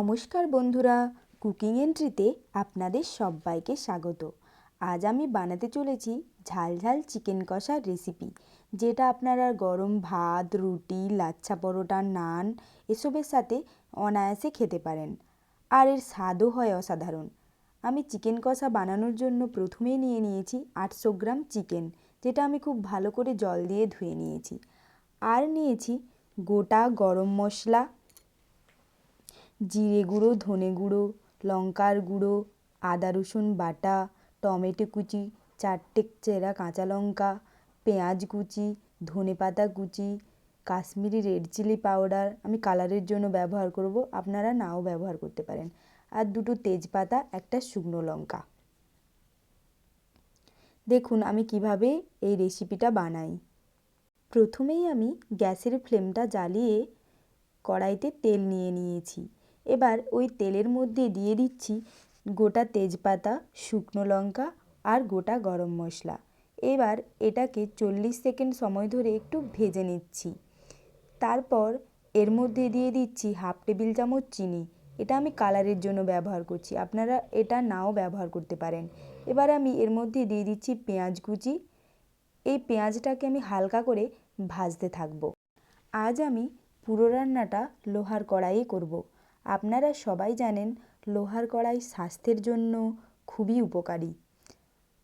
নমস্কার বন্ধুরা, কুকিং এন্ট্রিতে আপনাদের সবাইকে স্বাগত। আজ আমি বানাতে চলেছি ঝাল ঝাল চিকেন কষার রেসিপি, যেটা আপনারা গরম ভাত, রুটি, লাচ্ছা পরোটা, নান এসবের সাথে অনায়াসে খেতে পারেন। আর এর স্বাদও হয় অসাধারণ। আমি চিকেন কষা বানানোর জন্য প্রথমেই নিয়ে নিয়েছি 800 গ্রাম চিকেন, যেটা আমি খুব ভালো করে জল দিয়ে ধুয়ে নিয়েছি। আর নিয়েছি গোটা গরম মশলা, জিরে গুঁড়ো, ধনে গুঁড়ো, লঙ্কার গুঁড়ো, আদা রসুন বাটা, টমেটো কুচি, 4টে চেরা কাঁচা লঙ্কা, পেঁয়াজ কুচি, ধনেপাতা কুচি, কাশ্মীরি রেড চিলি পাউডার আমি কালারের জন্য ব্যবহার করব, আপনারা নাও ব্যবহার করতে পারেন, আর 2টো তেজপাতা, একটা শুকনো লঙ্কা। দেখুন আমি কিভাবে এই রেসিপিটা বানাই। প্রথমেই আমি গ্যাসের ফ্লেমটা জ্বালিয়ে কড়াইতে তেল নিয়ে নিয়েছি। এবার ওই তেলের মধ্যে দিয়ে দিচ্ছি গোটা তেজপাতা, শুকনো লঙ্কা আর গোটা গরম মশলা। এবার এটাকে 40 সেকেন্ড সময় ধরে একটু ভেজে নিচ্ছি। তারপর এর মধ্যে দিয়ে দিচ্ছি 1/2 টেবিল চামচ চিনি। এটা আমি কালারের জন্য ব্যবহার করছি, আপনারা এটা নাও ব্যবহার করতে পারেন। এবার আমি এর মধ্যে দিয়ে দিচ্ছি পেঁয়াজ কুচি। এই পেঁয়াজটাকে আমি হালকা করে ভাজতে থাকবো। আজ আমি পুরো রান্নাটা লোহার কড়াইয়ে করব। আপনারা সবাই জানেন লোহার কড়াই স্বাস্থ্যের জন্য খুবই উপকারী।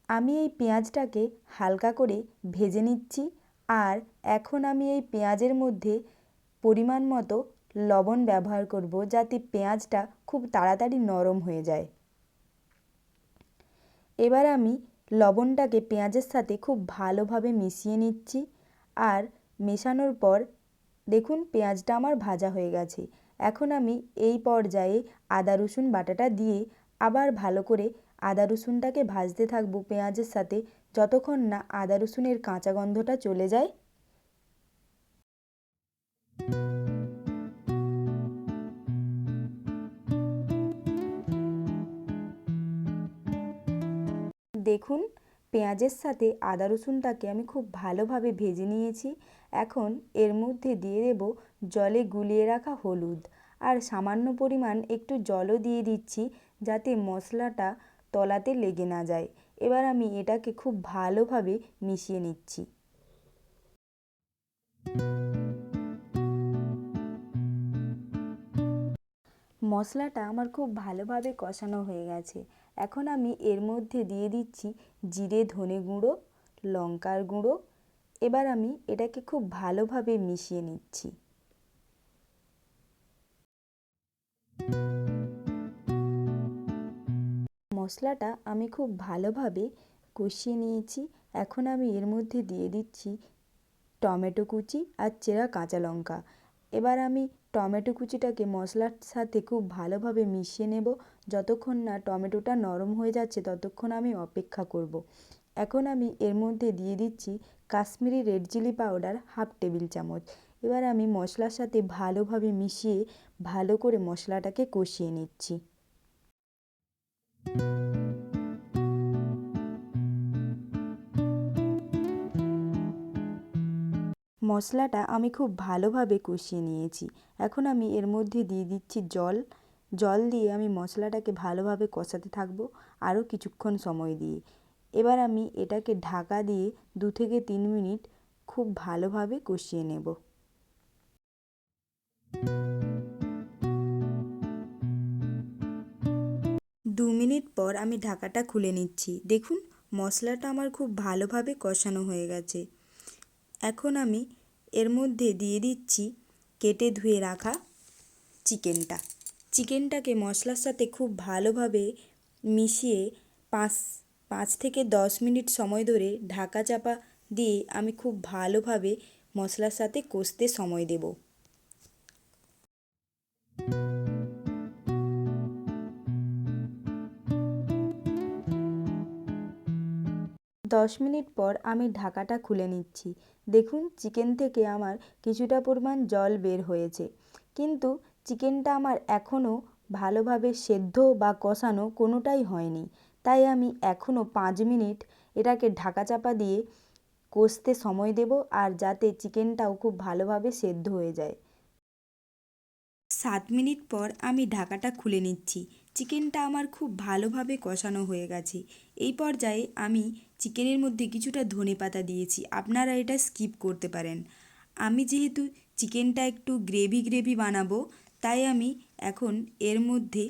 আমি এই পেঁয়াজটাকে হালকা করে ভেজে নিচ্ছি। আর এখন আমি এই পেঁয়াজের মধ্যে পরিমাণ মতো লবণ ব্যবহার করব, যাতে পেঁয়াজটা খুব তাড়াতাড়ি নরম হয়ে যায়। এবার আমি লবণটাকে পেঁয়াজের সাথে খুব ভালোভাবে মিশিয়ে নিচ্ছি। আর মেশানোর পর দেখুন পেঁয়াজটা আমার ভাজা হয়ে গেছে। এখন আমি এই পর্যায়ে আদা রসুন বাটাটা দিয়ে আবার ভালো করে আদা রসুনটাকে ভাজতে থাকবো পেঁয়াজের সাথে, যতক্ষণ না আদা রসুনের কাঁচা গন্ধটা চলে যায়। দেখুন পেঁয়াজের সাথে আদা রসুনটাকে আমি খুব ভালোভাবে ভেজে নিয়েছি। এখন এর মধ্যে দিয়ে দেব জলে গুলিয়ে রাখা হলুদ, আর সামান্য পরিমাণ একটু জলও দিয়ে দিচ্ছি, যাতে মশলাটা তলাতে লেগে না যায়। এবার আমি এটাকে খুব ভালোভাবে মিশিয়ে নিচ্ছি। মশলাটা আমার খুব ভালোভাবে কষানো হয়ে গেছে। এখন আমি এর মধ্যে দিয়ে দিচ্ছি জিরে, ধনে গুঁড়ো, লঙ্কার গুঁড়ো। এবার আমি এটাকে খুব ভালোভাবে মিশিয়ে নিচ্ছি। মশলাটা আমি খুব ভালোভাবে কষিয়ে নিয়েছি। এখন আমি এর মধ্যে দিয়ে দিচ্ছি টমেটো কুচি আর চেরা কাঁচা লঙ্কা। এবার আমি টমেটো কুচিটাকে মশলার সাথে খুব ভালোভাবে মিশিয়ে নেব। যতক্ষণ না টমেটোটা নরম হয়ে যাচ্ছে ততক্ষণ আমি অপেক্ষা করব। এখন আমি এর মধ্যে দিয়ে দিচ্ছি Kashmiri red chilli powder 1/2 table চামচ। এবার আমি মশলার সাথে ভালোভাবে মিশিয়ে ভালো করে মশলাটাকে কষিয়ে নিচ্ছি। মশলাটা আমি খুব ভালোভাবে কষিয়ে নিয়েছি। এখন আমি এর মধ্যে দিয়ে দিচ্ছি জল। জল দিয়ে আমি মশলাটাকে ভালোভাবে কষাতে থাকবো আরও কিছুক্ষণ সময় দিয়ে। এবার আমি এটাকে ঢাকা দিয়ে 2 থেকে 3 মিনিট খুব ভালোভাবে কষিয়ে নেব। দু মিনিট পর আমি ঢাকাটা খুলে নিচ্ছি। দেখুন মশলাটা আমার খুব ভালোভাবে কষানো হয়ে গেছে। এখন আমি এর মধ্যে দিয়ে দিচ্ছি কেটে ধুয়ে রাখা চিকেনটাকে মশলার সাথে খুব ভালোভাবে মিশিয়ে 5 থেকে 10 মিনিট সময় ধরে ঢাকা চাপা দিয়ে আমি খুব ভালোভাবে মশলার সাথে কষতে সময় দেব। 10 মিনিট পর আমি ঢাকাটা খুলে নিচ্ছি। দেখুন চিকেন থেকে আমার কিছুটা পরিমাণ জল বের হয়েছে, কিন্তু চিকেনটা আমার এখনও ভালোভাবে সেদ্ধ বা কষানো কোনোটাই হয়নি। তাই আমি এখনও 5 মিনিট এটাকে ঢাকা চাপা দিয়ে কষতে সময় দেব, আর যাতে চিকেনটাও খুব ভালোভাবে সেদ্ধ হয়ে যায়। 7 মিনিট পর আমি ঢাকাটা খুলে নিচ্ছি। চিকেনটা আমার খুব ভালোভাবে কষানো হয়ে গেছে। এই পর্যায়ে আমি চিকেনের মধ্যে কিছুটা ধনেপাতা দিয়েছি। আপনারা এটা স্কিপ করতে পারেন। আমি যেহেতু চিকেনটা একটু গ্রেভি গ্রেভি বানাবো, তাই আমি এখন এর মধ্যে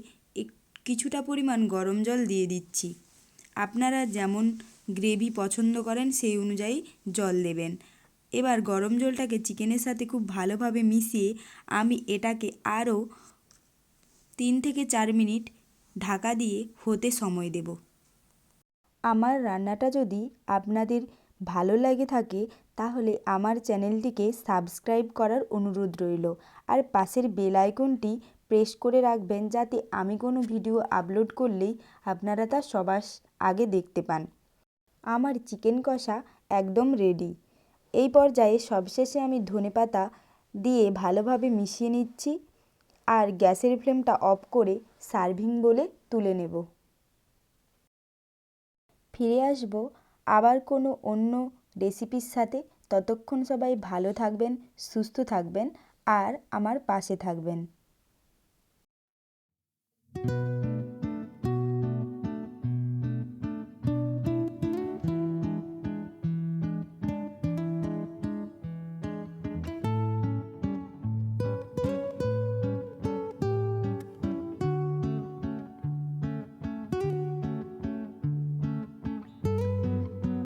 কিছুটা পরিমাণ গরম জল দিয়ে দিচ্ছি। আপনারা যেমন গ্রেভি পছন্দ করেন সেই অনুযায়ী জল দেবেন। এবার গরম জলটাকে চিকেনের সাথে খুব ভালোভাবে মিশিয়ে আমি এটাকে আরও 3 থেকে 4 মিনিট ঢাকা দিয়ে হতে সময় দেব। আমার রান্নাটা যদি আপনাদের ভালো লেগে থাকে তাহলে আমার চ্যানেলটিকে সাবস্ক্রাইব করার অনুরোধ রইল, আর পাশের বেল আইকনটি প্রেস করে রাখবেন যাতে আমি কোনো ভিডিও আপলোড করলেই আপনারা তা সবার আগে দেখতে পান। আমার চিকেন কষা একদম রেডি। এই পর্যায়ে সবশেষে আমি ধনেপাতা দিয়ে ভালোভাবে মিশিয়ে নিচ্ছি আর গ্যাসের ফ্লেমটা অফ করে সার্ভিং বলে তুলে নেব। ফিরে আসব আবার কোনো অন্য রেসিপির সাথে। ততক্ষণ সবাই ভালো থাকবেন, সুস্থ থাকবেন আর আমার পাশে থাকবেন।